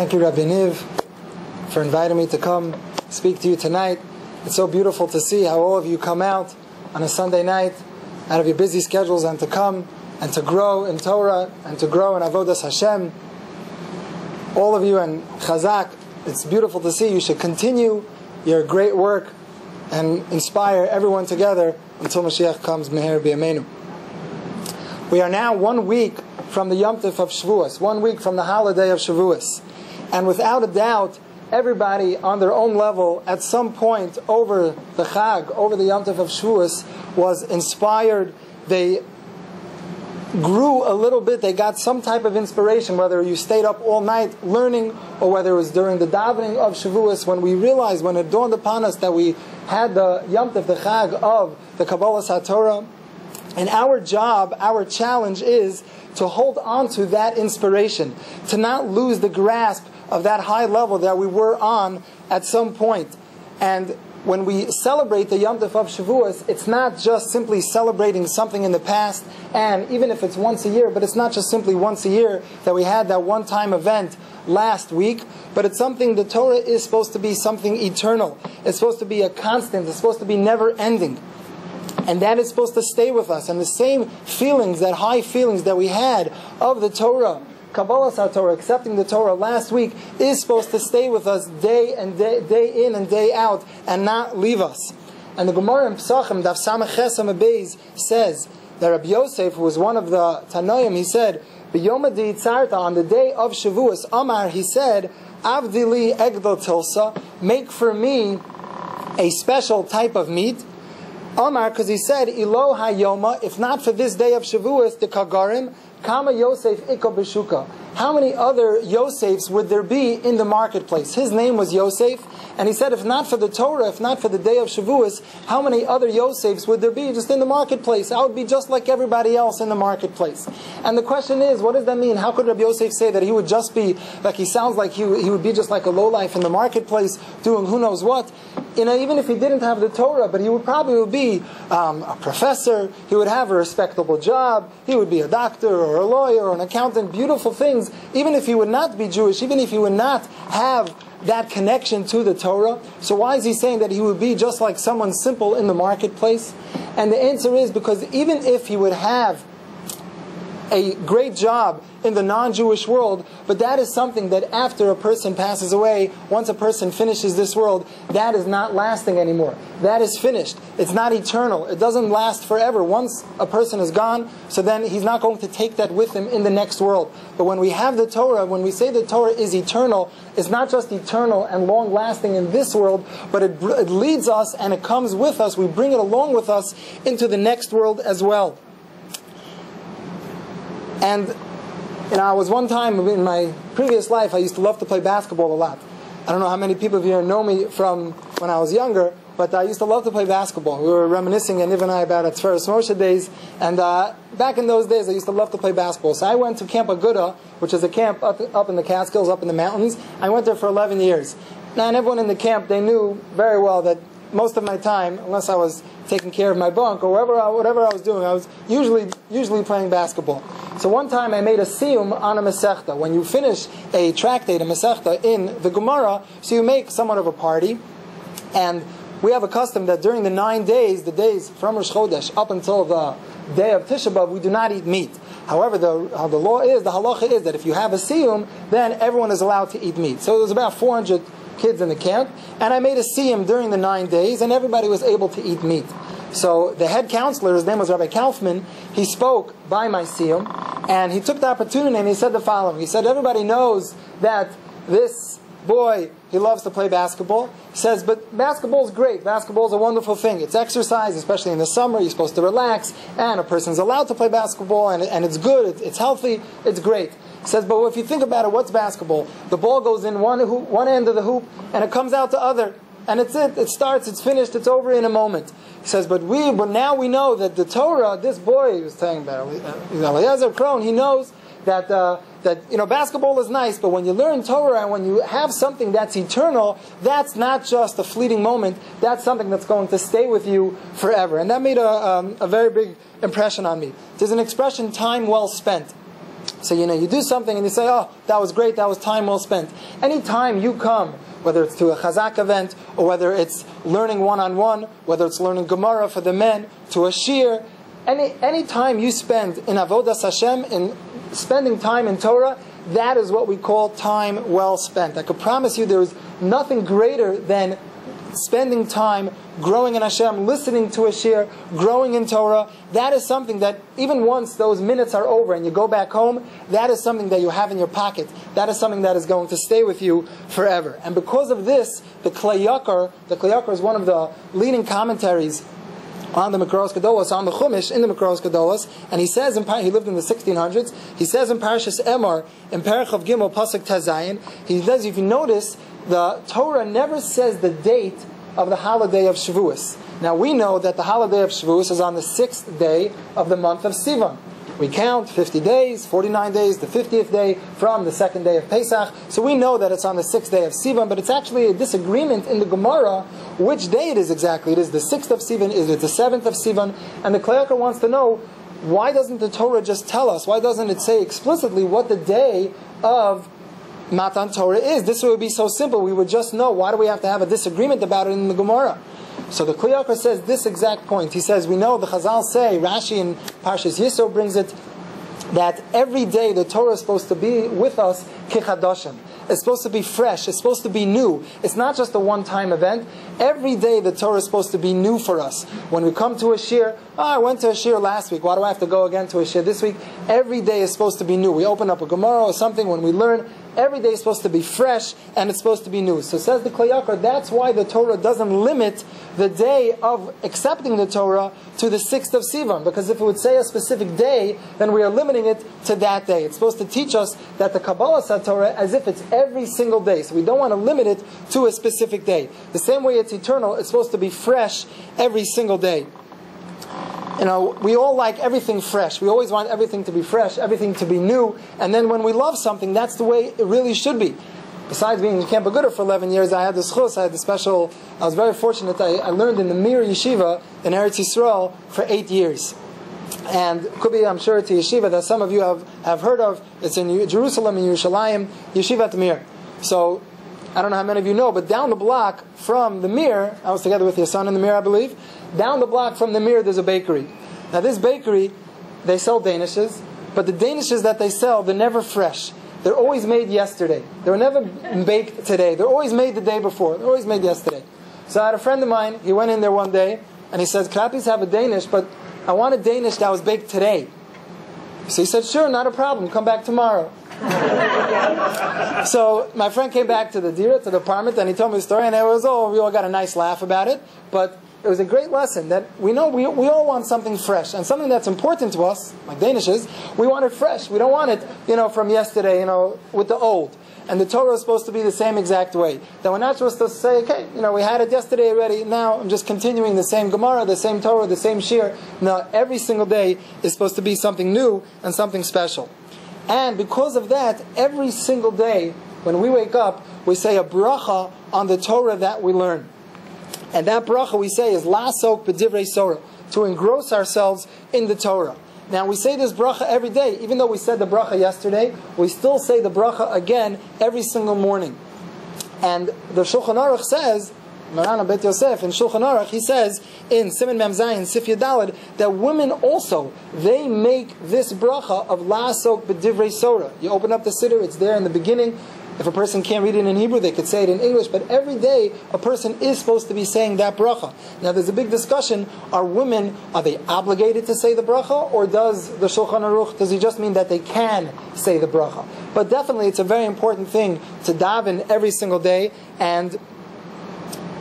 Thank you, Rabbi Niv, for inviting me to come speak to you tonight. It's so beautiful to see how all of you come out on a Sunday night out of your busy schedules and to come and to grow in Torah and to grow in Avodas Hashem. All of you and CHAZAQ, it's beautiful to see. You should continue your great work and inspire everyone together until Mashiach comes, Meher B'Yameinu. We are now 1 week from the Yom Tov of Shavuos, 1 week from the holiday of Shavuos. And without a doubt, everybody on their own level, at some point over the Chag, over the Yom Tov of Shavuos, was inspired. They grew a little bit. They got some type of inspiration, whether you stayed up all night learning, or whether it was during the davening of Shavuos, when we realized, when it dawned upon us that we had the Yom Tov, the Chag of the Kabbalas HaTorah. And our job, our challenge is to hold on to that inspiration, to not lose the grasp of that high level that we were on at some point. And when we celebrate the Yom Tov of Shavuos, it's not just simply celebrating something in the past, and even if it's once a year, but it's not just simply once a year that we had that one-time event last week, but it's something, the Torah is supposed to be something eternal. It's supposed to be a constant. It's supposed to be never-ending. And that is supposed to stay with us. And the same feelings, that high feelings that we had of the Torah, Kabbalas HaTorah, accepting the Torah last week, is supposed to stay with us day in and day out, and not leave us. And the Gemara in Pesachim, Daf Samach Ches Amud Beis, says that Rabbi Yosef, who was one of the Tanoim, he said, B'yom Haditzarta, on the day of Shavuos, Amar, he said, Avdili Egdol Tilsa, make for me a special type of meat. Amar, because he said, Ilo hayoma, if not for this day of Shavuos, the Kagarim, Kama Yosef Iko Beshuka. How many other Yosefs would there be in the marketplace? His name was Yosef, and he said, if not for the Torah, if not for the day of Shavuos, how many other Yosefs would there be just in the marketplace? I would be just like everybody else in the marketplace. And the question is, what does that mean? How could Rabbi Yosef say that he would just be, like he sounds like he would be just like a lowlife in the marketplace, doing who knows what? Even if he didn't have the Torah, but he would probably be a professor, he would have a respectable job, he would be a doctor or a lawyer or an accountant, beautiful things, even if he would not be Jewish, even if he would not have that connection to the Torah. So why is he saying that he would be just like someone simple in the marketplace? And the answer is because even if he would have a great job in the non-Jewish world, but that is something that after a person passes away, once a person finishes this world, that is not lasting anymore. That is finished. It's not eternal. It doesn't last forever. Once a person is gone, so then he's not going to take that with him in the next world. But when we have the Torah, when we say the Torah is eternal, it's not just eternal and long-lasting in this world, but it leads us and it comes with us. We bring it along with us into the next world as well. And I was one time in my previous life, I used to love to play basketball a lot. I don't know how many people here know me from when I was younger, but I used to love to play basketball. We were reminiscing, Niv and I, about our Tferes Moshe days, and back in those days, I used to love to play basketball. So I went to Camp Aguda, which is a camp up in the Catskills, up in the mountains. I went there for 11 years. Now, and everyone in the camp, they knew very well that most of my time, unless I was taking care of my bunk or whatever I was doing, I was usually playing basketball. So one time I made a siyum on a Masechta. When you finish a tractate, a Masechta in the Gemara, so you make somewhat of a party. And we have a custom that during the 9 days, the days from Rosh Chodesh up until the day of Tisha B'Av, we do not eat meat. However, how the law is, the halacha is that if you have a siyum, then everyone is allowed to eat meat. So there's about 400 kids in the camp, and I made a siyum during the 9 days, and everybody was able to eat meat. So the head counselor, his name was Rabbi Kaufman, he spoke by my siyum, and he took the opportunity and he said the following. He said, everybody knows that this boy, he loves to play basketball. He says, but basketball is great. Basketball is a wonderful thing. It's exercise, especially in the summer. You're supposed to relax, and a person's allowed to play basketball, and it's good, it's healthy, it's great. He says, but if you think about it, what's basketball? The ball goes in one end of the hoop, and it comes out the other. And it's it. It starts, it's finished, it's over in a moment. He says, but now we know that the Torah, this boy he was talking about, Eliezer Krohn, he knows that basketball is nice, but when you learn Torah and when you have something that's eternal, that's not just a fleeting moment, that's something that's going to stay with you forever. And that made a very big impression on me. There's an expression, time well spent. So, you do something and you say, oh, that was great, that was time well spent. Anytime you come, whether it's to a CHAZAQ event, or whether it's learning one-on-one, whether it's learning Gemara for the men, to a shir, any time you spend in Avodas Hashem, in spending time in Torah, that is what we call time well spent. I could promise you there is nothing greater than spending time growing in Hashem, listening to a shir, growing in Torah. That is something that even once those minutes are over and you go back home, that is something that you have in your pocket. That is something that is going to stay with you forever. And because of this, the Klei is one of the leading commentaries on the Mikros Kedolos, on the Chumash in the Mikros Kedolos, and he says, he lived in the 1600s, he says in Parashas Emor, in Perach of Gimel, Pasuk Tazayin, he says, if you notice, the Torah never says the date of the holiday of Shavuos. Now we know that the holiday of Shavuos is on the 6th day of the month of Sivan. We count 50 days, 49 days, the 50th day from the 2nd day of Pesach. So we know that it's on the 6th day of Sivan, but it's actually a disagreement in the Gemara which day it is exactly. It is the 6th of Sivan, is it the 7th of Sivan? And the Klei wants to know, why doesn't the Torah just tell us? Why doesn't it say explicitly what the day of Matan Torah is? This would be so simple. We would just know. Why do we have to have a disagreement about it in the Gemara? So the Klei says this exact point. He says, we know the Chazal say, Rashi in Parshas Yisro brings it, that every day the Torah is supposed to be with us kichadoshim. It's supposed to be fresh. It's supposed to be new. It's not just a one-time event. Every day the Torah is supposed to be new for us. When we come to a shir, I went to a shir last week. Why do I have to go again to a shir this week? Every day is supposed to be new. We open up a Gemara or something when we learn. Every day is supposed to be fresh and it's supposed to be new. So says the Klei, that's why the Torah doesn't limit the day of accepting the Torah to the 6th of Sivan. Because if it would say a specific day, then we are limiting it to that day. It's supposed to teach us that the Kabbalah Torah as if it's every single day. So we don't want to limit it to a specific day. The same way it's eternal, it's supposed to be fresh every single day. We all like everything fresh. We always want everything to be fresh, everything to be new. And then when we love something, that's the way it really should be. Besides being in Camp Aguda for 11 years, I had the schus, I was very fortunate. I learned in the Mir Yeshiva in Eretz Yisrael for 8 years. And could be, I'm sure, it's a yeshiva that some of you have heard of. It's in Jerusalem, in Yerushalayim, Yeshivat Mir. So, I don't know how many of you know, but down the block from the Mir, I was together with your son in the Mir, I believe, down the block from the Mir there's a bakery. Now this bakery, they sell danishes, but the danishes that they sell, they're never fresh. They're always made yesterday. They were never baked today. They're always made the day before. They're always made yesterday. So I had a friend of mine, he went in there one day, and he says, can I please have a Danish, but I want a Danish that was baked today. So he said, sure, not a problem, come back tomorrow. So my friend came back to the Dira, to the apartment, and he told me the story, and we all got a nice laugh about it, but it was a great lesson that we know we all want something fresh, and something that's important to us, like Danishes, we want it fresh. We don't want it, from yesterday, with the old. And the Torah is supposed to be the same exact way. That we're not supposed to say, okay, we had it yesterday already, now I'm just continuing the same Gemara, the same Torah, the same Shir. No, every single day is supposed to be something new and something special. And because of that, every single day, when we wake up, we say a bracha on the Torah that we learn. And that bracha we say is la'asok b'divrei Torah, to engross ourselves in the Torah. Now we say this bracha every day, even though we said the bracha yesterday, we still say the bracha again every single morning. And the Shulchan Aruch says, Maran Bet Yosef in Shulchan Aruch, he says in Siman Mem Zayin Sif Yadalad that women also, they make this bracha of la'asok b'divrei Torah. You open up the siddur, it's there in the beginning. If a person can't read it in Hebrew, they could say it in English. But every day, a person is supposed to be saying that bracha. Now, there's a big discussion. Are they obligated to say the bracha? Or does the Shulchan Aruch, does he just mean that they can say the bracha? But definitely, it's a very important thing to daven every single day. And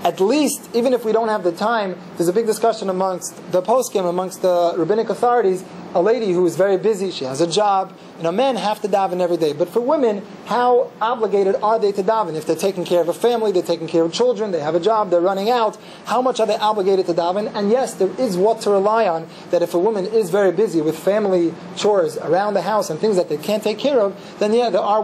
at least, even if we don't have the time, there's a big discussion amongst the poskim, amongst the rabbinic authorities. A lady who is very busy, she has a job. Men have to daven every day. But for women, how obligated are they to daven? If they're taking care of a family, they're taking care of children, they have a job, they're running out, how much are they obligated to daven? And yes, there is what to rely on, that if a woman is very busy with family chores around the house and things that they can't take care of, then there are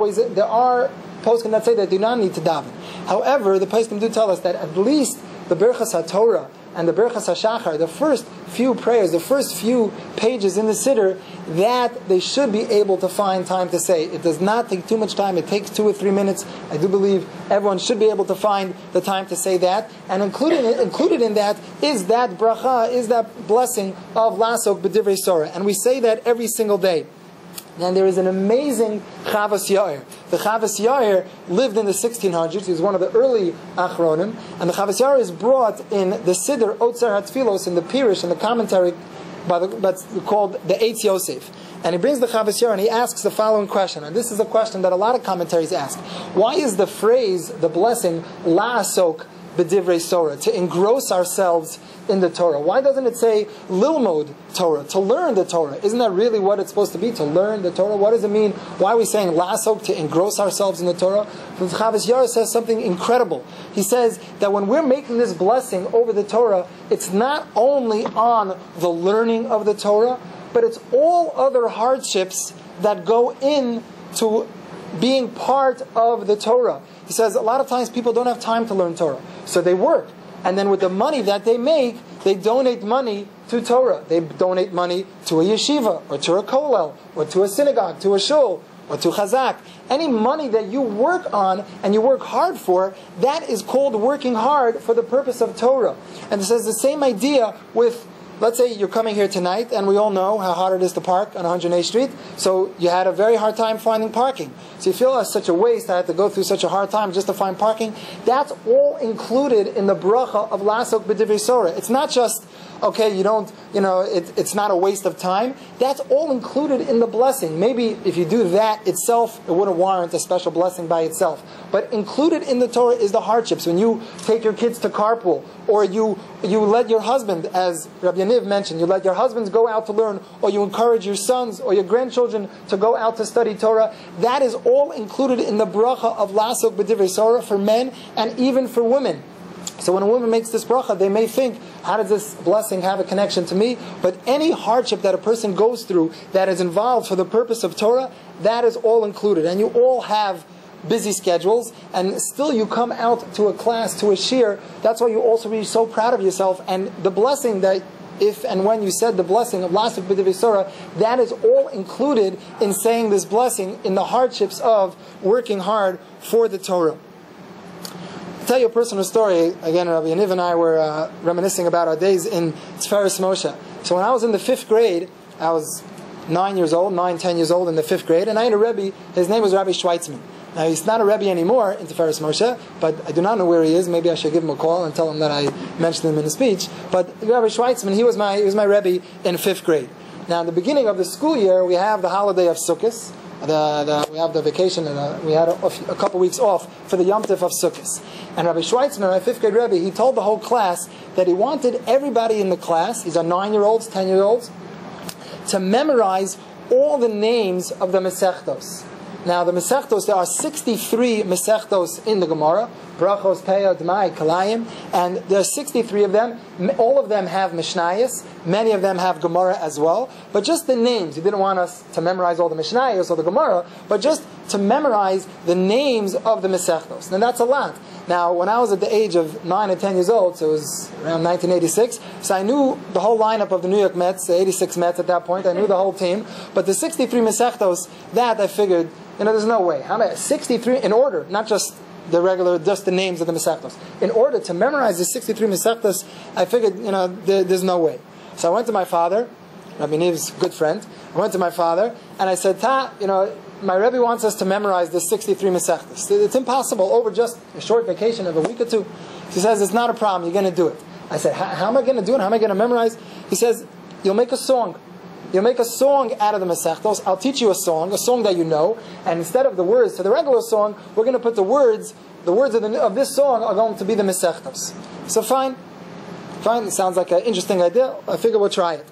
poskim that say they do not need to daven. However, the poskim do tell us that at least the Birchas HaTorah and the Birchas HaShachar, the first few prayers, the first few pages in the Siddur, that they should be able to find time to say. It does not take too much time. It takes 2 or 3 minutes. I do believe everyone should be able to find the time to say that. And included in that is that bracha, is that blessing of Lasok B'divrei Sorah. And we say that every single day. And there is an amazing Chavas Yair. The Chavas Yair lived in the 1600s. He was one of the early Achronim. And the Chavas Yair is brought in the Siddur Otzer HaTfilos, in the Pirish, in the commentary that's called the Eitz Yosef. And he brings the Chavas Yair and he asks the following question. And this is a question that a lot of commentaries ask. Why is the phrase, the blessing, La'asok B'divrei Sorah, to engross ourselves in the Torah? Why doesn't it say Lilmod Torah, to learn the Torah? Isn't that really what it's supposed to be, to learn the Torah? What does it mean? Why are we saying Lasok, to engross ourselves in the Torah? The Chavas Yair says something incredible. He says that when we're making this blessing over the Torah, it's not only on the learning of the Torah, but it's all other hardships that go into being part of the Torah. He says a lot of times people don't have time to learn Torah, so they work. And then with the money that they make, they donate money to Torah. They donate money to a yeshiva, or to a kollel, or to a synagogue, to a shul, or to CHAZAQ. Any money that you work on and you work hard for, that is called working hard for the purpose of Torah. And it says the same idea with, let's say you're coming here tonight, and we all know how hard it is to park on 108th Street, so you had a very hard time finding parking. So you feel it's such a waste, I had to go through such a hard time just to find parking. That's all included in the bracha of Lasok B'divrei Sorah. It's not just, okay, it's not a waste of time. That's all included in the blessing. Maybe if you do that itself, it wouldn't warrant a special blessing by itself. But included in the Torah is the hardships. When you take your kids to carpool, or you let your husband, as Rabbi Yaniv mentioned, you let your husbands go out to learn, or you encourage your sons or your grandchildren to go out to study Torah, that is all included in the bracha of Lasok B'divrei Sorah for men and even for women. So when a woman makes this bracha, they may think, how does this blessing have a connection to me? But any hardship that a person goes through that is involved for the purpose of Torah, that is all included. And you all have busy schedules, and still you come out to a class, to a shir. That's why you also be so proud of yourself. And the blessing that, if and when you said the blessing of Lasok B'divrei Sorah, that is all included in saying this blessing in the hardships of working hard for the Torah. I'll tell you a personal story. Again, Rabbi Yaniv and I were reminiscing about our days in Tiferes Moshe. So when I was in the 5th grade, I was 10 years old in the 5th grade, and I had a Rebbe, his name was Rabbi Schweitzman. Now, he's not a Rebbe anymore in Tiferes Moshe, but I do not know where he is. Maybe I should give him a call and tell him that I mentioned him in a speech. But Rabbi Schweitzman, he was my Rebbe in 5th grade. Now, in the beginning of the school year, we have the holiday of Sukkot. We have the vacation, and we had a couple weeks off for the Yom Tov of Sukkot. And Rabbi Schweitzman, my 5th grade Rebbe, he told the whole class that he wanted everybody in the class, these are 9-year-olds, 10-year-olds, to memorize all the names of the Masechtos. Now, the Masechtos, there are 63 Masechtos in the Gemara, Brachos, Peah, Dmai, Kalayim, and there are 63 of them. All of them have Mishnayos. Many of them have Gemara as well. But just the names. He didn't want us to memorize all the Mishnayos or the Gemara, but just to memorize the names of the Masechtos. And that's a lot. Now, when I was at the age of 9 or 10 years old, so it was around 1986, so I knew the whole lineup of the New York Mets, the 86 Mets at that point. I knew the whole team. But the 63 Masechtos, that I figured, there's no way. How many? 63 in order, not just the regular, just the names of the Masechtos. In order to memorize the 63 Masechtos, I figured, there's no way. So I went to my father, Rabbi Niv's good friend. I went to my father, and I said, my Rebbe wants us to memorize the 63 Masechtos. It's impossible over just a short vacation of a week or two. He says, it's not a problem, you're going to do it. I said, how am I going to do it? How am I going to memorize? He says, you'll make a song. You'll make a song out of the Masechtos. I'll teach you a song that you know, and instead of the words to the regular song, we're going to put the words of this song are going to be the Masechtos. So fine, it sounds like an interesting idea. I figure we'll try it.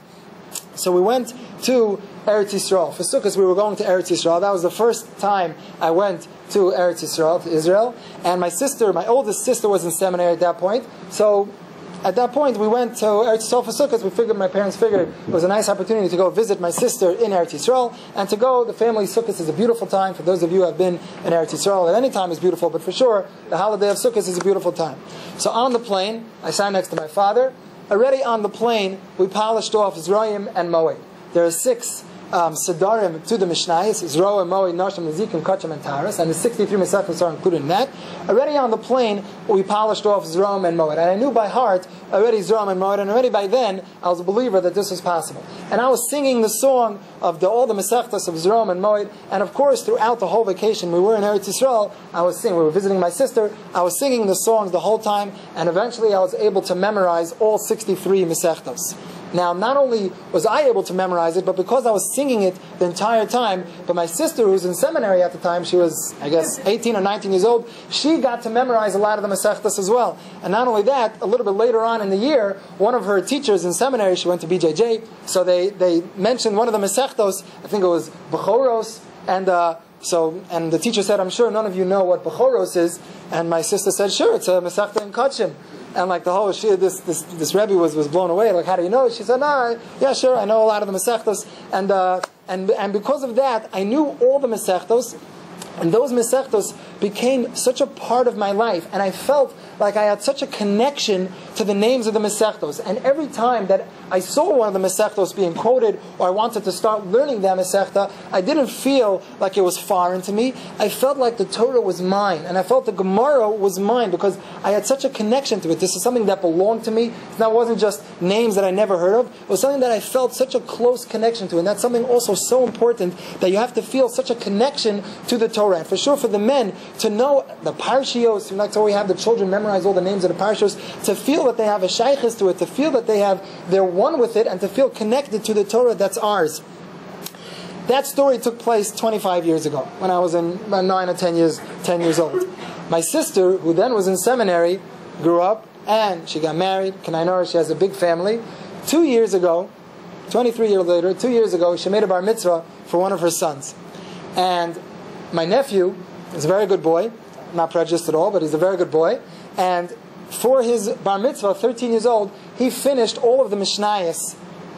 So we went to Eretz Yisrael. For Sukkot, we were going to Eretz Yisrael. That was the first time I went to Eretz Yisrael, to Israel. And my oldest sister was in seminary at that point. So at that point, we went to Eretz Yisrael for Sukkot. My parents figured it was a nice opportunity to go visit my sister in Eretz Yisrael, and to go, the family Sukkot is a beautiful time. For those of you who have been in Eretz Yisrael, at any time is beautiful, but for sure, the holiday of Sukkot is a beautiful time. So on the plane, I sat next to my father, already on the plane, we polished off Zroim and Moed. There are 6 Sedarim to the Mishnayos, Zroim, Moed, Noshim, Nezikim, Kachim, and Taras, and the 63 Mesechtos are included in that. Already on the plane, we polished off Zroim and Moed. And I knew by heart already Zroim and Moed, and already by then, I was a believer that this was possible. And I was singing the song of all the Mesechtos of Zroim and Moed, and of course, throughout the whole vacation, we were in Eretz Yisrael, we were visiting my sister, I was singing the songs the whole time, and eventually I was able to memorize all 63 Mesechtos. Now, not only was I able to memorize it, but because I was singing it the entire time, but my sister, who was in seminary at the time, she was, I guess, 18 or 19 years old, she got to memorize a lot of the Masechtas as well. And not only that, a little bit later on in the year, one of her teachers in seminary, she went to BJJ, so they mentioned one of the Masechtos, I think it was Bechoros, and the teacher said, I'm sure none of you know what Bechoros is, and my sister said, sure, it's a Masechta in Kachim. And like the whole this Rebbe was blown away. Like, how do you know? She said, no, yeah, sure, I know a lot of the Masechtos. And because of that, I knew all the Masechtos. And those Masechtos became such a part of my life. And I felt like I had such a connection to the names of the Masechtos. And every time that I saw one of the Masechtos being quoted, or I wanted to start learning that Masechta, I didn't feel like it was foreign to me. I felt like the Torah was mine. And I felt the Gemara was mine because I had such a connection to it. This is something that belonged to me. It wasn't just names that I never heard of. It was something that I felt such a close connection to. And that's something also so important, that you have to feel such a connection to the Torah. And for sure, for the men, to know the Parshios, like so we have the children memorize all the names of the Parshios, to feel that they have a shaykhis to it, to feel that they're one with it, and to feel connected to the Torah that's ours. That story took place 25 years ago, when I was in about 9 or 10 years old. My sister, who then was in seminary, grew up, and she got married. Can I know her? She has a big family. 2 years ago, 23 years later, 2 years ago, she made a bar mitzvah for one of her sons. And my nephew is a very good boy, not prejudiced at all, but he's a very good boy. And for his bar mitzvah, 13 years old, he finished all of the Mishnayos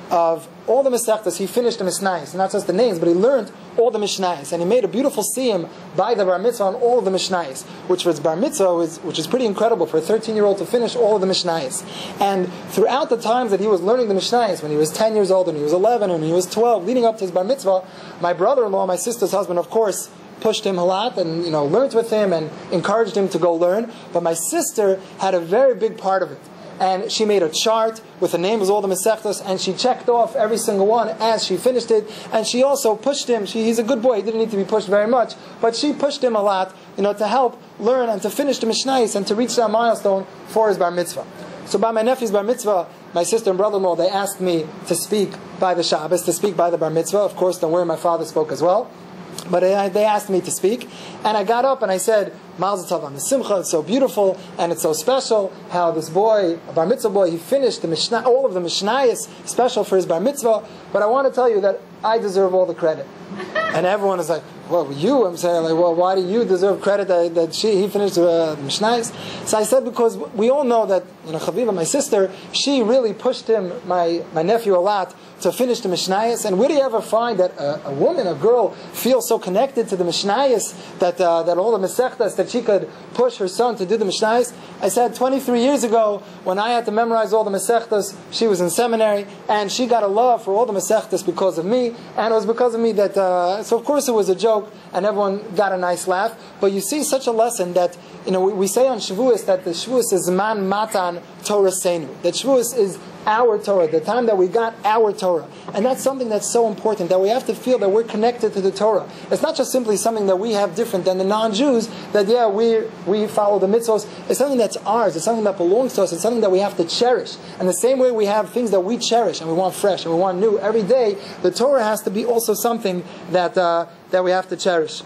of all the Masechtas. He finished the Mishnayos, not just the names, but he learned all the Mishnayos. And he made a beautiful siyum by the bar mitzvah on all of the Mishnayos, which was bar mitzvah, which is pretty incredible for a 13-year-old to finish all of the Mishnayos. And throughout the times that he was learning the Mishnayos, when he was 10 years old, and he was 11, and he was 12, leading up to his bar mitzvah, my brother-in-law, my sister's husband, of course, pushed him a lot and learned with him and encouraged him to go learn. But my sister had a very big part of it. And she made a chart with the names of all the Masechtas, and she checked off every single one as she finished it. And she also pushed him. He's a good boy. He didn't need to be pushed very much. But she pushed him a lot, to help learn and to finish the Mishnayos and to reach that milestone for his bar mitzvah. So by my nephew's bar mitzvah, my sister and brother-in-law, they asked me to speak by the Shabbos, to speak by the bar mitzvah. Of course, don't worry, my father spoke as well. But they asked me to speak, and I got up and I said, Mazel Tov on the Simcha, it's so beautiful, and it's so special, how this boy, a bar mitzvah boy, he finished all of the Mishnayos, special for his bar mitzvah, but I want to tell you that I deserve all the credit. And everyone is like, well, you, I'm saying, like, well, why do you deserve credit that he finished the Mishnayos? So I said, because we all know that, Chaviva, my sister, she really pushed him, my nephew, a lot to finish the Mishnayos. And where do you ever find that a woman, a girl, feels so connected to the Mishnayos that all the Masechtas, that she could push her son to do the Mishnayos? I said 23 years ago, when I had to memorize all the Masechtas, she was in seminary, and she got a love for all the Masechtas because of me, and it was because of me that, so of course it was a joke, and everyone got a nice laugh, but you see such a lesson that, we say on Shavuos that the Shavuos is Man Matan Torah Seinu, that Shavuos is our Torah, the time that we got our Torah. And that's something that's so important, that we have to feel that we're connected to the Torah. It's not just simply something that we have different than the non-Jews, that we follow the mitzvos. It's something that's ours, it's something that belongs to us, it's something that we have to cherish. And the same way we have things that we cherish and we want fresh and we want new every day, the Torah has to be also something that we have to cherish.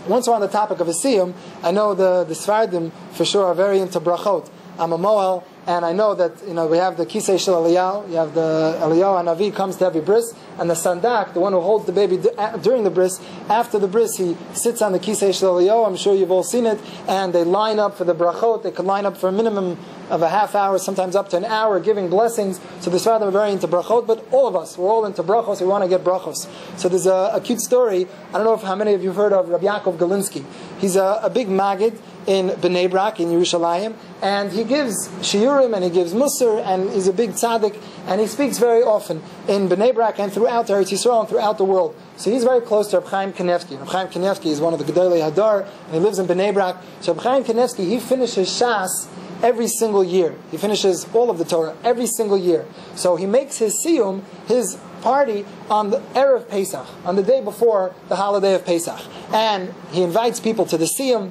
Once we're on the topic of a siyum, I know the Sfardim for sure are very into brachot. I'm a Moel, and I know that we have the Kisei Shel Eliyahu. You have the Eliyahu Hanavi comes to every bris, and the Sandak, the one who holds the baby during the bris, after the bris, he sits on the Kisei Shel Eliyahu. I'm sure you've all seen it, and they line up for the brachot. They could line up for a minimum of a half hour, sometimes up to an hour, giving blessings. So the Sfardim are very into brachot, but all of us, we're all into brachos. We want to get brachos. So there's a cute story. I don't know how many of you have heard of Rabbi Yaakov Galinsky. He's a big Maggid in Bnei Brak, in Yerushalayim, and he gives shiurim and he gives musar, and he's a big tzaddik, and he speaks very often in Bnei Brak and throughout Eretz Yisrael and throughout the world. So he's very close to Reb Chaim Kanevsky. Reb Chaim Kanevsky is one of the Gedolei Hadar, and he lives in Bnei Brak. So Reb Chaim Kanevsky, he finishes Shas every single year. He finishes all of the Torah every single year. So he makes his siyum, his party, on the Erev Pesach, on the day before the holiday of Pesach. And he invites people to the siyum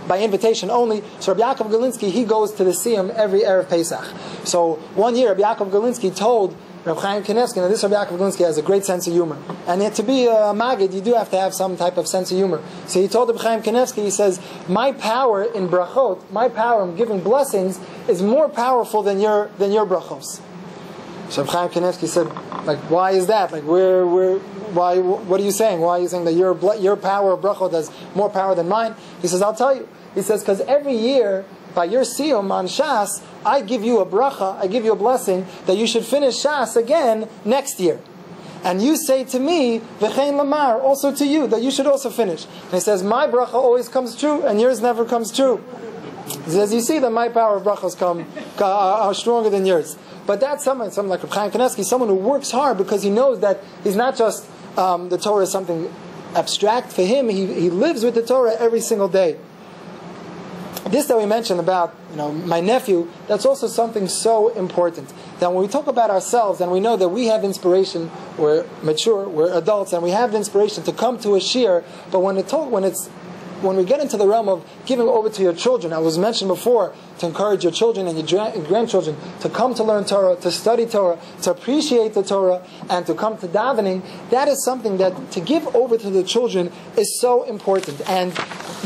by invitation only. So Rabbi Yaakov Galinsky, he goes to the siyum every Erev Pesach. So one year Rabbi Yaakov Galinsky told Reb Chaim Kanevsky, now this Rabbi Yaakov Galinsky has a great sense of humor. And yet to be a Maggid, you do have to have some type of sense of humor. So he told Reb Chaim Kanevsky, he says, my power in brachot, my power in giving blessings is more powerful than your brachos. So Reb Chaim Kanevsky said, like, why is that? Like, why? What are you saying? Why are you saying that your power of brachot has more power than mine? He says, I'll tell you. He says, because every year, by your siyum on Shas, I give you a bracha, I give you a blessing, that you should finish Shas again next year. And you say to me, v'chein lamar, also to you, that you should also finish. And he says, my bracha always comes true, and yours never comes true. He says, you see that my power of brachos are stronger than yours. But that's someone like Reb Chaim Kanevsky, someone who works hard because he knows that he's not just, the Torah is something abstract for him, he lives with the Torah every single day. This that we mentioned about, my nephew, that's also something so important. That when we talk about ourselves and we know that we have inspiration, we're mature, we're adults, and we have the inspiration to come to a shiur, but when we get into the realm of giving over to your children, as was mentioned before, to encourage your children and your grandchildren to come to learn Torah, to study Torah, to appreciate the Torah, and to come to davening, that is something that to give over to the children is so important. And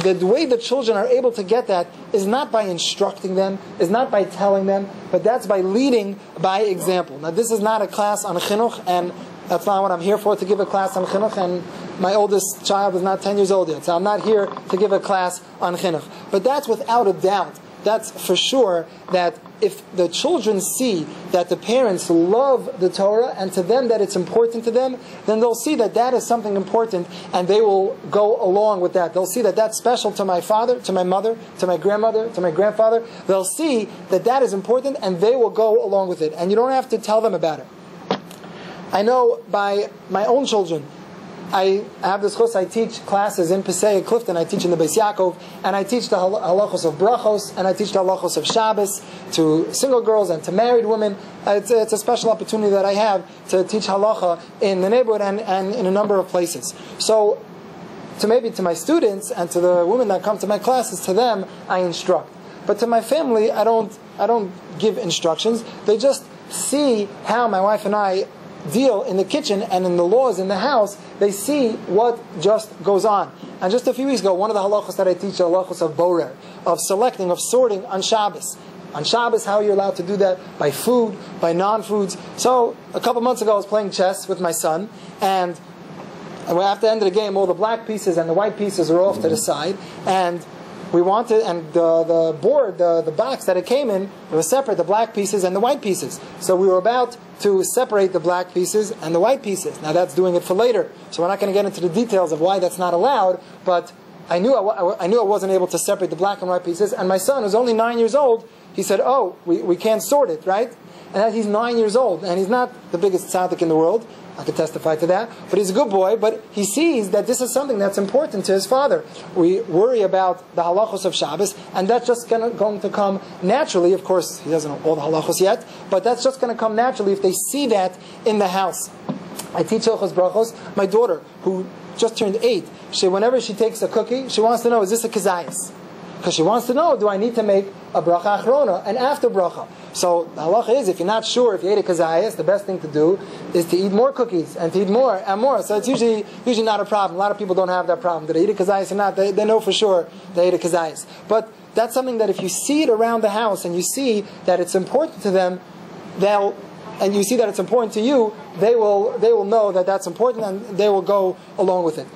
the way the children are able to get that is not by instructing them, is not by telling them, but that's by leading by example. Now this is not a class on chinuch, and that's not what I'm here for, to give a class on chinuch, and my oldest child is not 10 years old yet, so I'm not here to give a class on chinuch. But that's without a doubt, that's for sure, that if the children see that the parents love the Torah and to them that it's important to them, then they'll see that that is something important and they will go along with that. They'll see that that's special to my father, to my mother, to my grandmother, to my grandfather. They'll see that that is important and they will go along with it. And you don't have to tell them about it. I know by my own children, I have this chus, I teach classes in Pesach, Clifton, I teach in the Beis Yaakov, and I teach the halachos of brachos, and I teach the halachos of Shabbos to single girls and to married women. It's a special opportunity that I have to teach halacha in the neighborhood and in a number of places. So, to my students and to the women that come to my classes, to them I instruct. But to my family, I don't give instructions. They just see how my wife and I deal in the kitchen and in the laws in the house. They see what just goes on. And just a few weeks ago, one of the halachos that I teach, the halachos of borer, of selecting, of sorting on Shabbos. On Shabbos, how you're allowed to do that? By food, by non-foods. So, a couple months ago, I was playing chess with my son, and after the end of the game, all the black pieces and the white pieces are off to the side, and we wanted, and the board, the box that it came in, it was separate, the black pieces and the white pieces. So we were about to separate the black pieces and the white pieces. Now that's doing it for later. So we're not going to get into the details of why that's not allowed, but I knew I wasn't able to separate the black and white pieces, and my son, who's only 9 years old, he said, oh, we can't sort it, right? And he's 9 years old, and he's not the biggest tzaddik in the world. I could testify to that. But he's a good boy, but he sees that this is something that's important to his father. We worry about the halachos of Shabbos, and that's just going to come naturally. Of course, he doesn't know all the halachos yet, but that's just going to come naturally if they see that in the house. I teach Hilchos Brachos. My daughter, who just turned 8, whenever she takes a cookie, she wants to know, is this a kazayas? Because she wants to know, do I need to make a bracha achrona, and after bracha? So the halacha is, if you're not sure if you ate a kazayas, the best thing to do is to eat more cookies and to eat more and more. So it's usually not a problem. A lot of people don't have that problem. Did they eat a kazayas or not? They know for sure they ate a kazayas. But that's something that if you see it around the house and you see that it's important to them, and you see that it's important to you, they will know that that's important and they will go along with it.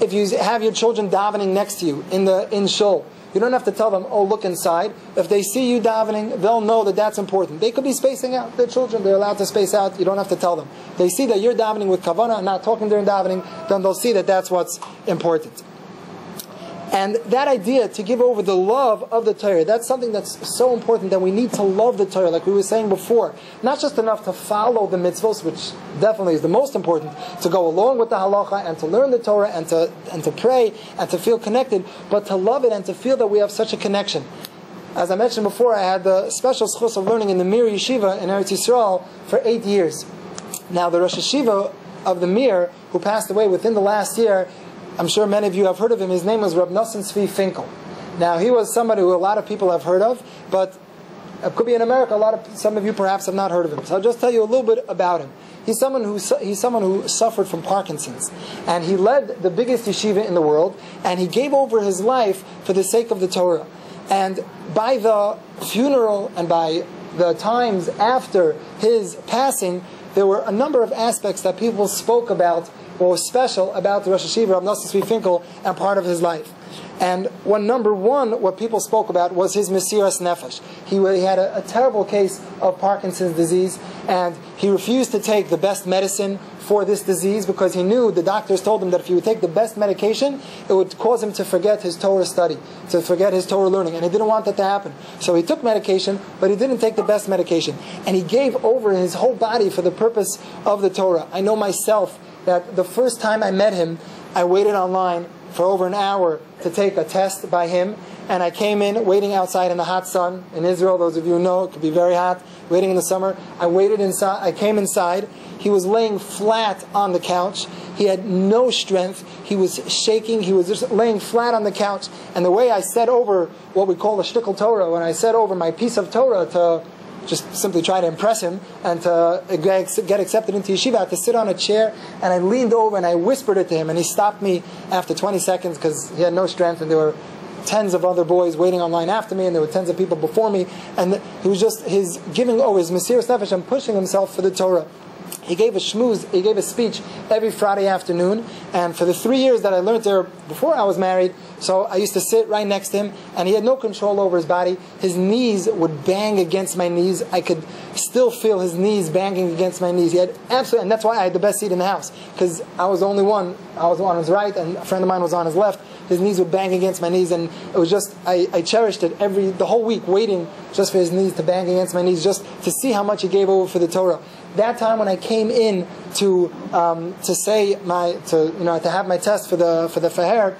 If you have your children davening next to you in shul, you don't have to tell them, oh, look inside. If they see you davening, they'll know that that's important. They could be spacing out. They're children. They're allowed to space out. You don't have to tell them. They see that you're davening with kavanah and not talking during davening, then they'll see that that's what's important. And that idea to give over the love of the Torah, that's something that's so important, that we need to love the Torah, like we were saying before. Not just enough to follow the mitzvos, which definitely is the most important, to go along with the halacha and to learn the Torah and to pray and to feel connected, but to love it and to feel that we have such a connection. As I mentioned before, I had the special schus of learning in the Mir Yeshiva in Eretz Yisrael for 8 years. Now the Rosh Yeshiva of the Mir, who passed away within the last year, I'm sure many of you have heard of him. His name was Reb Nosson Tzvi Finkel. Now, he was somebody who a lot of people have heard of, but it could be in America, some of you perhaps have not heard of him. So I'll just tell you a little bit about him. He's someone who suffered from Parkinson's, and he led the biggest yeshiva in the world, and he gave over his life for the sake of the Torah. And by the funeral and by the times after his passing, there were a number of aspects that people spoke about, what was special about the Rosh Yeshiva of Nosson Tzvi Finkel and part of his life. And what people spoke about was his Mesiras Nefesh. He had a terrible case of Parkinson's disease, and he refused to take the best medicine for this disease because he knew, the doctors told him that if he would take the best medication, it would cause him to forget his Torah study, to forget his Torah learning, and he didn't want that to happen. So he took medication, but he didn't take the best medication. And he gave over his whole body for the purpose of the Torah. I know myself that the first time I met him, I waited online for over an hour to take a test by him, and I came in waiting outside in the hot sun. In Israel, those of you who know, it could be very hot, waiting in the summer. I waited inside, I came inside, he was laying flat on the couch, he had no strength, he was shaking, he was just laying flat on the couch, and the way I said over what we call a shtickle Torah, when I said over my piece of Torah to just simply try to impress him and to get accepted into yeshiva, I had to sit on a chair, and I leaned over and I whispered it to him, and he stopped me after 20 seconds because he had no strength, and there were tens of other boys waiting online after me, and there were tens of people before me, and he was just his giving over his Mesiras Nefesh and pushing himself for the Torah. He gave a speech every Friday afternoon, and for the 3 years that I learned there before I was married, so I used to sit right next to him, and he had no control over his body. His knees would bang against my knees. I could still feel his knees banging against my knees. He had absolutely, and that's why I had the best seat in the house, because I was the only one. I was on his right, and a friend of mine was on his left. His knees would bang against my knees, and it was just, I cherished it the whole week, waiting just for his knees to bang against my knees, just to see how much he gave over for the Torah. That time when I came in to have my test for the Faher,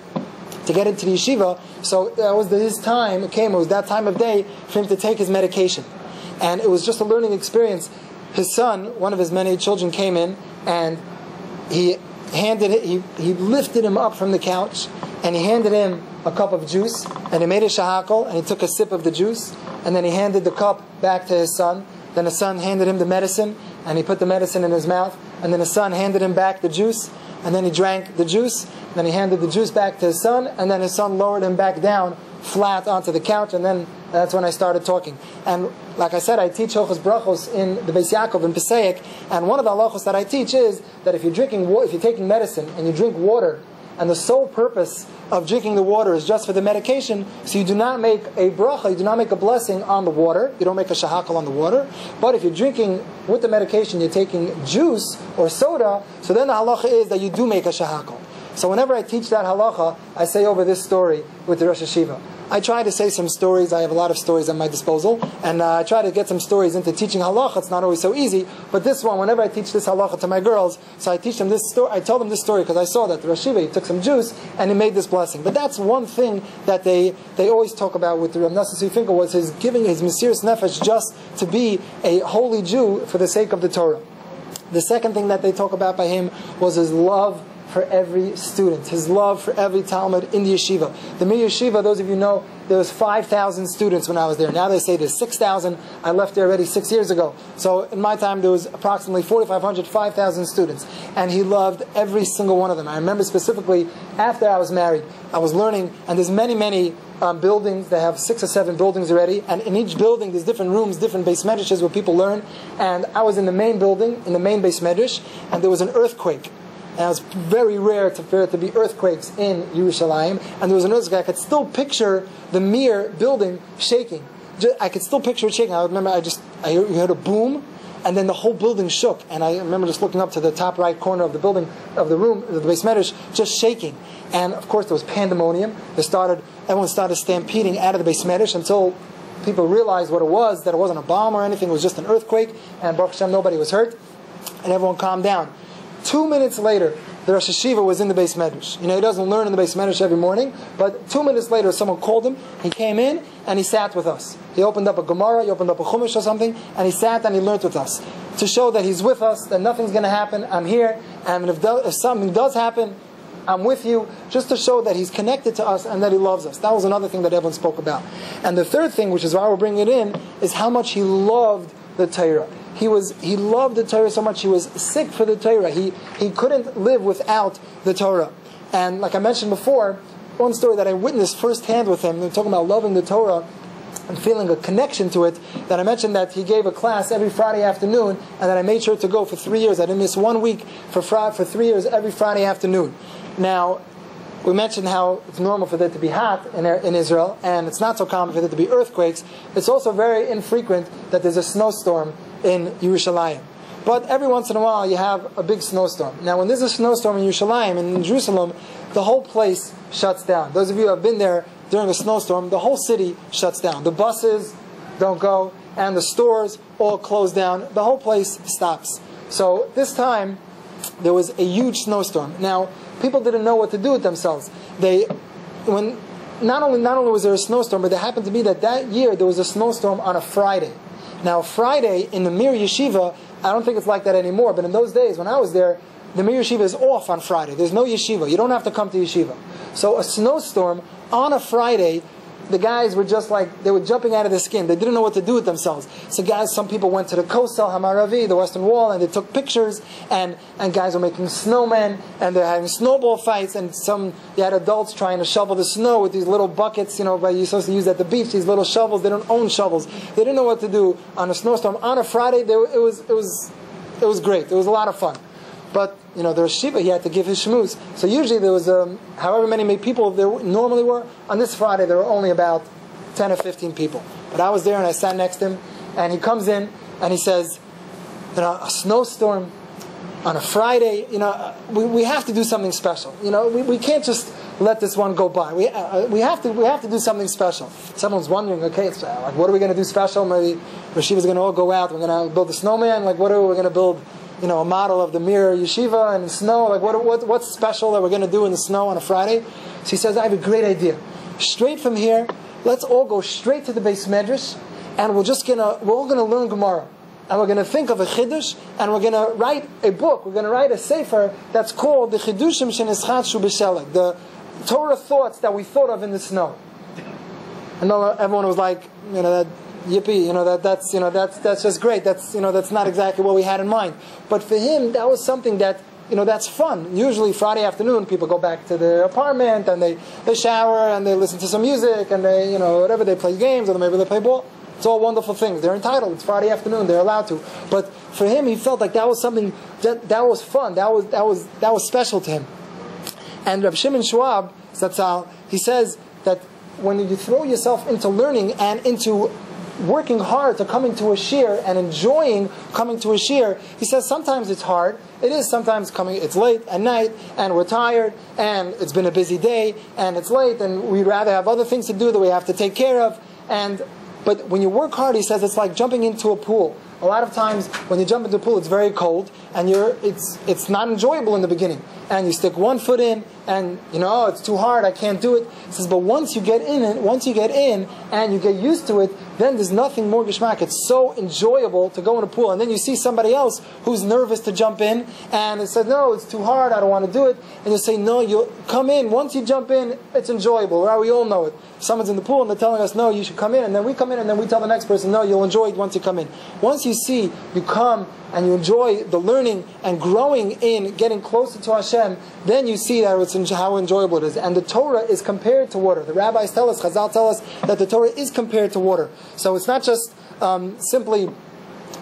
to get into the yeshiva, so that was his time. It was that time of day for him to take his medication, and it was just a learning experience. His son, one of his many children, came in, and he lifted him up from the couch, and he handed him a cup of juice, and he made a CHAZAQ, and he took a sip of the juice, and then he handed the cup back to his son. Then his son handed him the medicine, and he put the medicine in his mouth, and then his son handed him back the juice, and then he drank the juice, then he handed the juice back to his son, and then his son lowered him back down flat onto the couch, and then that's when I started talking. And like I said, I teach Hilchos Brachos in the Beis Yaakov in Pesach, and one of the halachos that I teach is that if you're taking medicine and you drink water, and the sole purpose of drinking the water is just for the medication, so you do not make a bracha, you do not make a blessing on the water, you don't make a CHAZAQ on the water. But if you're drinking with the medication, you're taking juice or soda, so then the halacha is that you do make a CHAZAQ. So whenever I teach that halacha, I say over this story with the Rosh Yeshiva. I try to say some stories. I have a lot of stories at my disposal, and I try to get some stories into teaching halacha. It's not always so easy, but this one, whenever I teach this halacha to my girls, so I teach them this story. I tell them this story because I saw that the Rosh Yeshiva, he took some juice and he made this blessing. But that's one thing that they always talk about with the Reb Nosson Tzvi Finkel, was his giving his Mesiras Nefesh just to be a holy Jew for the sake of the Torah. The second thing that they talk about by him was his love for every student, his love for every Talmud in the yeshiva. The Mir Yeshiva, those of you know, there was 5,000 students when I was there. Now they say there's 6,000. I left there already 6 years ago. So in my time there was approximately 4,500, 5,000 students. And he loved every single one of them. I remember specifically after I was married, I was learning, and there's many buildings. They have 6 or 7 buildings already, and in each building there's different rooms, different beis medrashes where people learn. And I was in the main building, in the main beis medrash, and there was an earthquake. And it was very rare for there to be earthquakes in Yerushalayim. And there was an earthquake. I could still picture the Mir building shaking. I could still picture it shaking. I remember I heard a boom, and then the whole building shook. And I remember just looking up to the top right corner of the building, of the room, of the beis medrash, just shaking. And of course there was pandemonium. Everyone started stampeding out of the Beis Medrash until people realized what it was, that it wasn't a bomb or anything, it was just an earthquake, and Baruch Hashem, nobody was hurt, and everyone calmed down. 2 minutes later, the Rosh Hashiva was in the Beis Medrash. He doesn't learn in the Beis Medrash every morning, but 2 minutes later, someone called him, he came in, and he sat with us. He opened up a Gemara, he opened up a Chumash or something, and he sat and he learned with us, to show that he's with us, that nothing's going to happen, I'm here, and if something does happen, I'm with you, just to show that he's connected to us and that he loves us. That was another thing that everyone spoke about. And the third thing, which is why we're bringing it in, is how much he loved the Torah. He loved the Torah so much, he was sick for the Torah. He couldn't live without the Torah. And like I mentioned before, one story that I witnessed firsthand with him, we're talking about loving the Torah and feeling a connection to it, that I mentioned that he gave a class every Friday afternoon, and that I made sure to go for 3 years. I didn't miss 1 week for 3 years every Friday afternoon. Now, we mentioned how it's normal for there to be hot in Israel, and it's not so common for there to be earthquakes. It's also very infrequent that there's a snowstorm in Yerushalayim. But every once in a while you have a big snowstorm. Now when there's a snowstorm in Yerushalayim and in Jerusalem, the whole place shuts down. Those of you who have been there during a snowstorm, the whole city shuts down. The buses don't go, and the stores all close down. The whole place stops. So this time, there was a huge snowstorm. Now, people didn't know what to do with themselves. Not only was there a snowstorm, but there happened to be that year there was a snowstorm on a Friday. Now, Friday in the Mir Yeshiva, I don't think it's like that anymore, but in those days when I was there, the Mir Yeshiva is off on Friday. There's no yeshiva. You don't have to come to yeshiva. So a snowstorm on a Friday, the guys were just like, they were jumping out of their skin. They didn't know what to do with themselves. So some people went to the Kosel Hamaravi, the Western Wall, and they took pictures, and guys were making snowmen, and they're having snowball fights, and you had adults trying to shovel the snow with these little buckets, but you're supposed to use at the beach, these little shovels. They don't own shovels. They didn't know what to do on a snowstorm. On a Friday, it was great. It was a lot of fun. But, the Rosh Hashiva, he had to give his shmuz. So usually there was, however many people there normally were, on this Friday there were only about 10 or 15 people. But I was there and I sat next to him, and he comes in and he says, a snowstorm on a Friday, we have to do something special. We can't just let this one go by. We have to do something special. Someone's wondering, okay, it's like, what are we going to do special? Maybe Rosh Hashiva's going to all go out, we're going to build a snowman, like what are we going to build? A model of the Mir Yeshiva and the snow. Like what's special that we're going to do in the snow on a Friday? So he says, I have a great idea. Straight from here, let's all go straight to the Beis Medrash, and we're all gonna learn Gemara, and we're gonna think of a chiddush, and we're gonna write a book. We're gonna write a sefer that's called the Chidushim Shenischatzu B'Shelek, the Torah thoughts that we thought of in the snow. And everyone was like, that. Yippee, that's just great. That's not exactly what we had in mind. But for him, that was something that, that's fun. Usually Friday afternoon, people go back to their apartment and they shower and they listen to some music and they, whatever, they play games or maybe they play ball. It's all wonderful things. They're entitled. It's Friday afternoon. They're allowed to. But for him, he felt like that was something that was fun. That was special to him. And Reb Shimon Schwab, he says that when you throw yourself into learning and into working hard to coming to a shir and enjoying coming to a shir, he says sometimes it's hard. It is sometimes it's late at night and we're tired and it's been a busy day and it's late and we'd rather have other things to do that we have to take care of. But when you work hard, he says it's like jumping into a pool. A lot of times when you jump into a pool, it's very cold and it's not enjoyable in the beginning. And you stick one foot in and it's too hard, I can't do it. He says, but once you get in and you get used to it, then there's nothing more geschmack. It's so enjoyable to go in a pool. And then you see somebody else who's nervous to jump in and it says, no, it's too hard, I don't want to do it. And you say, no, you'll come in. Once you jump in, it's enjoyable. Right? We all know it. Someone's in the pool and they're telling us, no, you should come in. And then we come in and then we tell the next person, no, you'll enjoy it once you come in. Once you see, you come and you enjoy the learning and growing in, getting closer to Hashem, then you see that how enjoyable it is. And the Torah is compared to water. The rabbis tell us, Chazal tell us, that the Torah is compared to water. So it's not just simply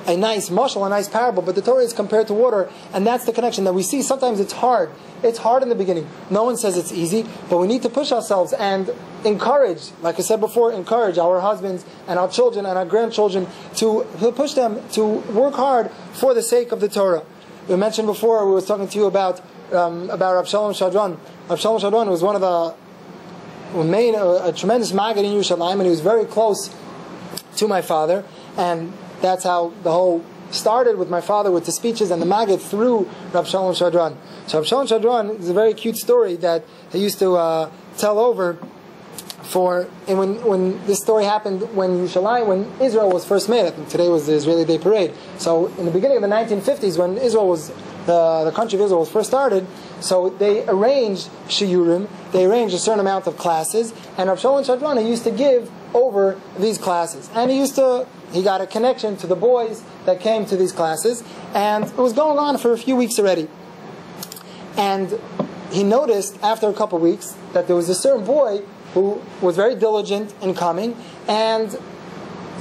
a nice mashal, a nice parable, but the Torah is compared to water, and that's the connection that we see. Sometimes it's hard. It's hard in the beginning. No one says it's easy, but we need to push ourselves and encourage, like I said before, encourage our husbands and our children and our grandchildren to push them to work hard for the sake of the Torah. We mentioned before, we were talking to you about Rav Shalom Shadran, Rabbi Shalom Shadron was one of the main, a tremendous Maggid in Yerushalayim, and he was very close to my father, and that's how the whole started with my father, with the speeches and the Maggid through Rabbi Shalom Shadron. So Rabbi Shalom Shadron is a very cute story that he used to tell over when this story happened when Israel was first made. I think today was the Israeli Day Parade. So in the beginning of the 1950s, when Israel was the country of Israel was first started, so they arranged shiurim, they arranged a certain amount of classes, and Rav Shalom Shadron, he used to give over these classes. And he got a connection to the boys that came to these classes, and it was going on for a few weeks already. And he noticed after a couple of weeks that there was a certain boy who was very diligent in coming, and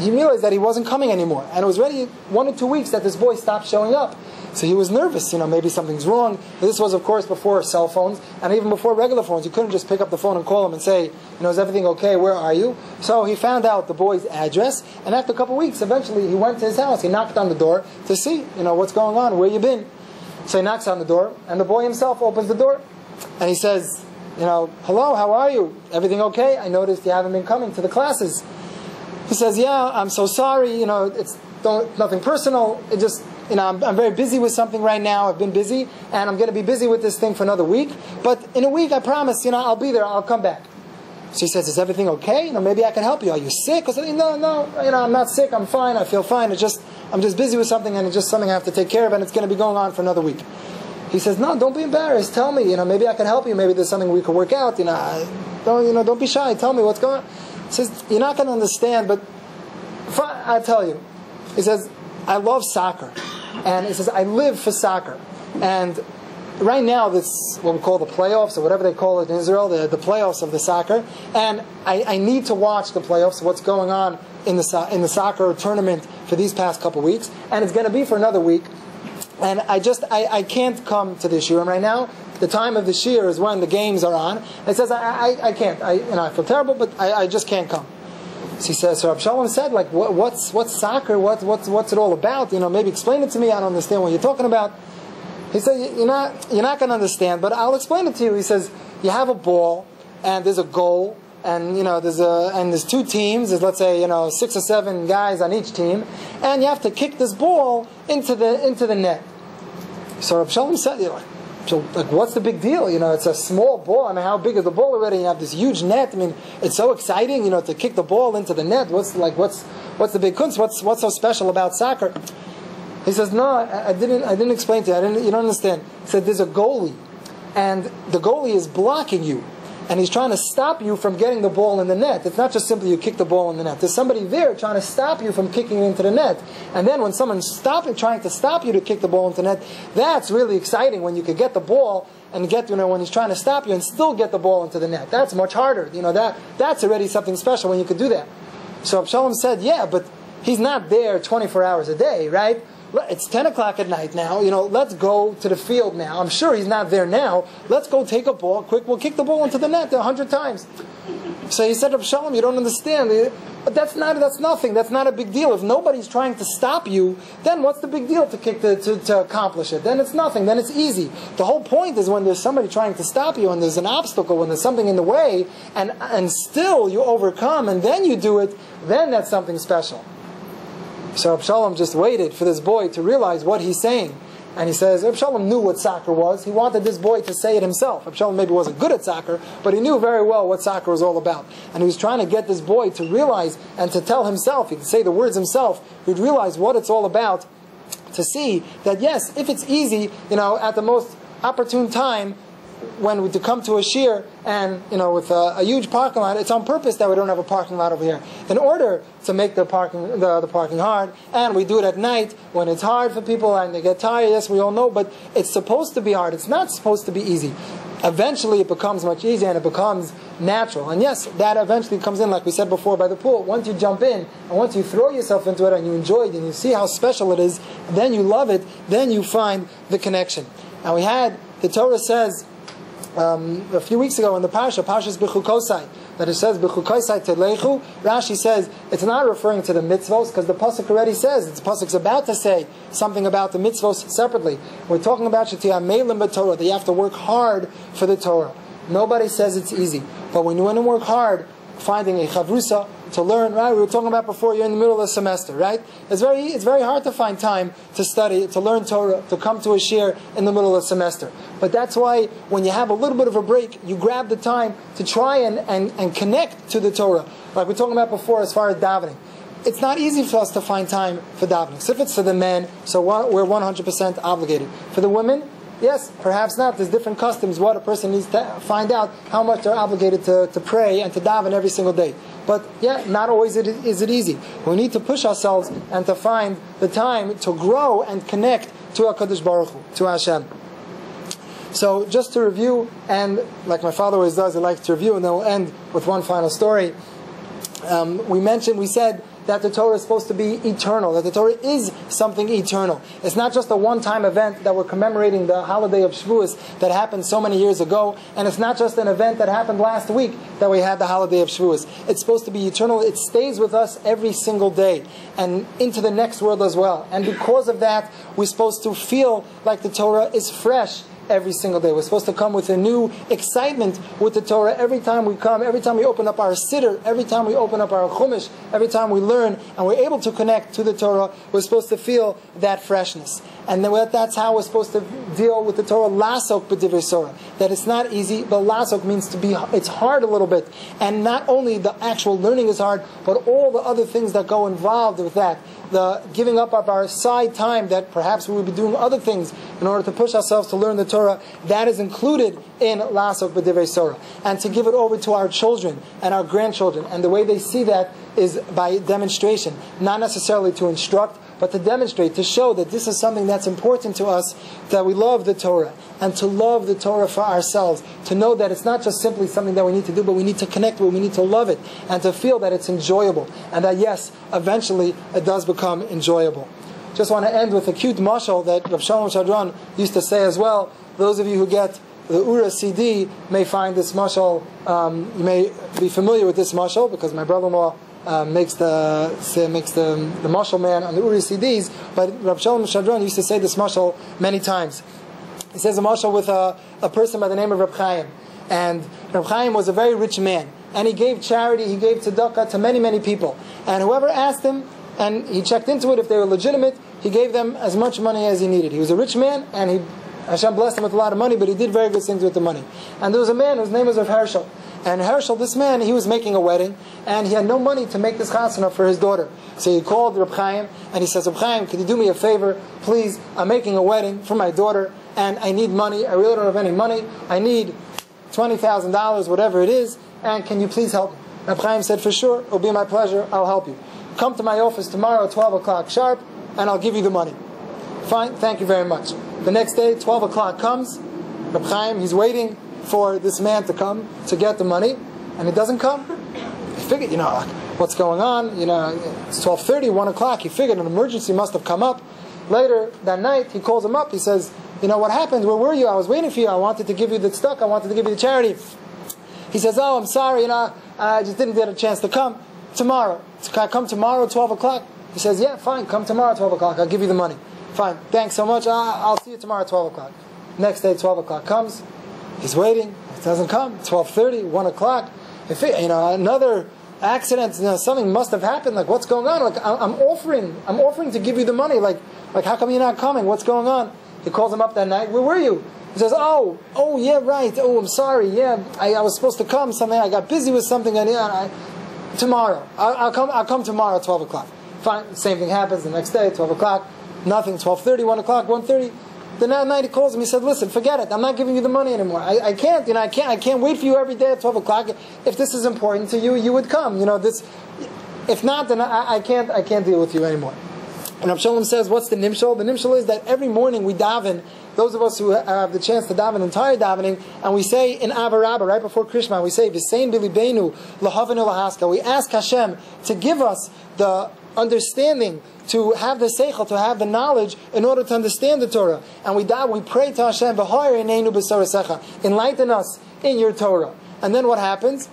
he realized that he wasn't coming anymore. And it was already 1 or 2 weeks that this boy stopped showing up. So he was nervous, maybe something's wrong. This was, of course, before cell phones, and even before regular phones. You couldn't just pick up the phone and call him and say, is everything okay, where are you? So he found out the boy's address, and after a couple of weeks, eventually he went to his house. He knocked on the door to see, what's going on, where you been? So he knocks on the door, and the boy himself opens the door, and he says, hello, how are you? Everything okay? I noticed you haven't been coming to the classes. He says, yeah, I'm so sorry, it's nothing personal, it just, I'm very busy with something right now, I've been busy, and I'm going to be busy with this thing for another week, but in a week I promise, I'll be there, I'll come back. So he says, is everything okay? Maybe I can help you. Are you sick? Or something? No, I'm not sick, I'm fine, I feel fine, I'm just busy with something, and it's just something I have to take care of, and it's going to be going on for another week. He says, no, don't be embarrassed, tell me, maybe I can help you, maybe there's something we can work out, don't be shy, tell me what's going on. He says, you're not going to understand, but I'll tell you. He says, I love soccer. And he says, I live for soccer. And right now, this what we call the playoffs, or whatever they call it in Israel, the playoffs of the soccer. And I need to watch the playoffs, what's going on in the soccer tournament for these past couple weeks. And it's going to be for another week. And I can't come to the shiurim right now. The time of the shiur is when the games are on. And he says, I can't. I feel terrible, but I just can't come. So he says, so Rabbi Shalom said, what's soccer? What's it all about? Maybe explain it to me. I don't understand what you're talking about. He said, you're not going to understand, but I'll explain it to you. He says, you have a ball, and there's a goal, and there's 2 teams. There's, let's say, 6 or 7 guys on each team, and you have to kick this ball into the net. So Rabbi Shalom said, what's the big deal? It's a small ball. How big is the ball already? You have this huge net. It's so exciting, to kick the ball into the net. What's the big kunst? What's so special about soccer? He says, no, I didn't explain to you. You don't understand. He said, there's a goalie, and the goalie is blocking you, and he's trying to stop you from getting the ball in the net. It's not just simply you kick the ball in the net. There's somebody there trying to stop you from kicking into the net. And then when someone's trying to stop you to kick the ball into the net, that's really exciting when you could get the ball and when he's trying to stop you and still get the ball into the net. That's much harder. That's already something special when you could do that. So Absalom said, yeah, but he's not there 24 hours a day, right? It's 10 o'clock at night now, let's go to the field now. I'm sure he's not there now. Let's go take a ball, quick, we'll kick the ball into the net 100 times. So he said, Absalom, you don't understand. But that's nothing, that's not a big deal. If nobody's trying to stop you, then what's the big deal to accomplish it? Then it's nothing, then it's easy. The whole point is when there's somebody trying to stop you, and there's an obstacle, when there's something in the way, and still you overcome, and then you do it, then that's something special. So Absalom just waited for this boy to realize what he's saying. And he says, Absalom knew what soccer was. He wanted this boy to say it himself. Absalom maybe wasn't good at soccer, but he knew very well what soccer was all about. And he was trying to get this boy to realize and to tell himself, he could say the words himself, he'd realize what it's all about, to see that yes, if it's easy, at the most opportune time, to come to a shiur and with a huge parking lot, it's on purpose that we don't have a parking lot over here in order to make the parking hard, and we do it at night when it's hard for people and they get tired. Yes, we all know, but it's supposed to be hard. It's not supposed to be easy. Eventually it becomes much easier and it becomes natural. And yes, that eventually comes in, like we said before, by the pool. Once you jump in and once you throw yourself into it and you enjoy it and you see how special it is, then you love it, then you find the connection. And the Torah says a few weeks ago in the Parshas B'chukosai, that it says B'chukosai Telechu. Rashi says it's not referring to the mitzvos because the pasuk already says the pasuk's about to say something about the mitzvos separately. We're talking about Shetiyah Meilim B'Torah, that you have to work hard for the Torah. Nobody says it's easy. But when you want to work hard, finding a chavrusa to learn, right? We were talking about before, you're in the middle of the semester, right? It's very hard to find time to study, to learn Torah, to come to a shir in the middle of the semester. But that's why when you have a little bit of a break, you grab the time to try and connect to the Torah. Like we were talking about before as far as davening. It's not easy for us to find time for davening. So if it's for the men, so we're 100% obligated. For the women, yes, perhaps not. There's different customs. What a person needs to find out how much they're obligated to pray and to daven every single day. But yeah, not always is it easy. We need to push ourselves and to find the time to grow and connect to HaKadosh Baruch Hu, to Hashem. So just to review, and like my father always does, he likes to review, and then we'll end with one final story. We said that the Torah is supposed to be eternal, that the Torah is something eternal. It's not just a one-time event that we're commemorating the holiday of Shavuos that happened so many years ago, and it's not just an event that happened last week that we had the holiday of Shavuos. It's supposed to be eternal. It stays with us every single day and into the next world as well. And because of that, we're supposed to feel like the Torah is fresh every single day. We're supposed to come with a new excitement with the Torah every time we come, every time we open up our siddur, every time we open up our chumash, every time we learn and we're able to connect to the Torah, we're supposed to feel that freshness. And then that's how we're supposed to deal with the Torah, lasok b'divrei Torah. That it's not easy, but lasok means to be, it's hard a little bit. And not only the actual learning is hard, but all the other things that go involved with that. The giving up of our side time that perhaps we would be doing other things in order to push ourselves to learn the Torah, that is included in lasok b'divrei Torah. And to give it over to our children and our grandchildren. And the way they see that is by demonstration, not necessarily to instruct, but to demonstrate, to show that this is something that's important to us, that we love the Torah, and to love the Torah for ourselves, to know that it's not just simply something that we need to do, but we need to connect with it, we need to love it, and to feel that it's enjoyable, and that yes, eventually it does become enjoyable. Just want to end with a cute mashal that Rav Shalom Shadran used to say as well. Those of you who get the Ura CD may find this mashal, you may be familiar with this mashal, because my brother-in-law makes the mashal man on the Uri CDs, but Rav Shalom Shadran used to say this mashal many times. He says a mashal with a person by the name of Reb Chaim, and Reb Chaim was a very rich man, and he gave charity, he gave tzedakah to many, many people, and whoever asked him, and he checked into it, if they were legitimate, he gave them as much money as he needed. He was a rich man, and Hashem blessed him with a lot of money, but he did very good things with the money. And there was a man whose name was Rav Hershel. And Hershel, this man, he was making a wedding, and he had no money to make this chasana for his daughter. So he called Reb Chaim, and he says, Reb Chaim, could you do me a favor? Please, I'm making a wedding for my daughter, and I need money. I really don't have any money. I need $20,000, whatever it is, and can you please help me? Reb Chaim said, for sure, it'll be my pleasure, I'll help you. Come to my office tomorrow at 12 o'clock sharp, and I'll give you the money. Fine, thank you very much. The next day, 12 o'clock comes, Reb Chaim, he's waiting for this man to come to get the money, and he doesn't come. He figured, what's going on? It's 12:30, 1 o'clock. He figured an emergency must have come up. Later that night, he calls him up. He says, what happened? Where were you? I was waiting for you. I wanted to give you the tzedakah. I wanted to give you the charity. He says, oh, I'm sorry. I just didn't get a chance to come. Tomorrow. Can I come tomorrow at 12 o'clock? He says, yeah, fine. Come tomorrow at 12 o'clock. I'll give you the money. Fine. Thanks so much. I'll see you tomorrow at 12 o'clock. Next day, 12 o'clock comes. He's waiting. It doesn't come. 12:30, 1 o'clock. Another accident. Something must have happened. Like, what's going on? Like, I'm offering to give you the money. Like, how come you're not coming? What's going on? He calls him up that night. Where were you? He says, oh, yeah, right. Oh, I'm sorry. Yeah, I was supposed to come. Something. I got busy with something. Tomorrow. I'll come tomorrow at 12 o'clock. Fine. Same thing happens the next day. 12 o'clock. Nothing. 12:30, 1 o'clock, 1:30. The night he calls him, he said, listen, forget it. I'm not giving you the money anymore. I can't wait for you every day at 12 o'clock. If this is important to you, you would come. If not, then I can't deal with you anymore. And Rav Shalom says, what's the nimshal? The nimshal is that every morning we daven, those of us who have the chance to daven entire davening, and we say in Ava Rabbah, right before Krishma, we say, V'sein b'libeinu lahavenu lahaska. We ask Hashem to give us the understanding, to have the seichel, to have the knowledge in order to understand the Torah. And we pray to Hashem, enlighten us in your Torah. And then what happens?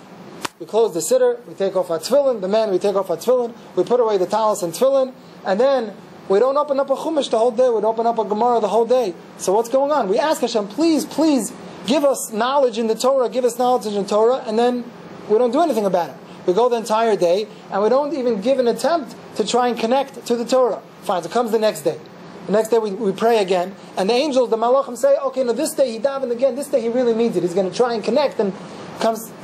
We close the siddur, we take off our tefillin, the men, we take off our tefillin, we put away the talis and tefillin, and then we don't open up a chumash the whole day, we don't open up a gemara the whole day. So what's going on? We ask Hashem, please give us knowledge in the Torah, give us knowledge in the Torah, and then we don't do anything about it. We go the entire day, and we don't even give an attempt to try and connect to the Torah. Fine, so comes the next day. The next day we pray again, and the angels, the malachim say, okay, now this day he davened again, this day he really means it. He's going to try and connect, and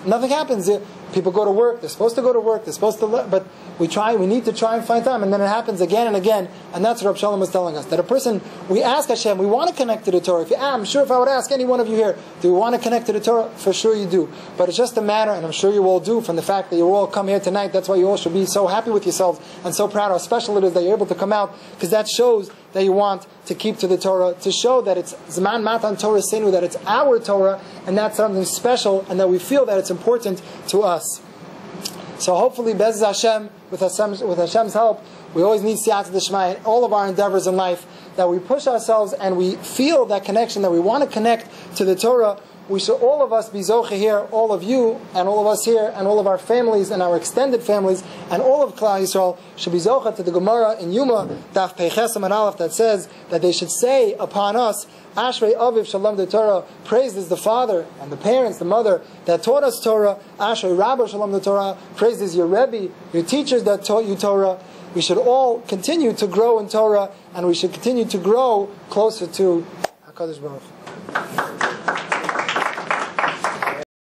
nothing happens. People go to work, they're supposed to go to work, they're supposed to, but we need to try and find time, and then it happens again and again, and that's what Rav Shalom was telling us. That a person, we ask Hashem, we want to connect to the Torah. I'm sure if I would ask any one of you here, do we want to connect to the Torah? For sure you do. But it's just a matter, and I'm sure you all do, from the fact that you all come here tonight. That's why you all should be so happy with yourselves, and so proud how special it is that you're able to come out, because that shows that you want to keep to the Torah, to show that it's Zman Matan Torah Senu, that it's our Torah, and that's something special, and that we feel that it's important to us. So hopefully, Be'ez Hashem, with Hashem's help, we always need Siyata D'Shmaya in all of our endeavors in life, that we push ourselves and we feel that connection, that we want to connect to the Torah. We should, all of us, be Zoche here, all of you, and all of us here, and all of our families, and our extended families, and all of Klal Yisrael should be Zoche to the Gemara in Yuma, Daf Peichesam and Aleph, that says that they should say upon us, Ashrei Aviv Shalom the Torah, praised is the father and the parents, the mother that taught us Torah. Ashrei Rabbi Shalom the Torah, praised is your Rebbe, your teachers that taught you Torah. We should all continue to grow in Torah, and we should continue to grow closer to HaKadosh Baruch Hu.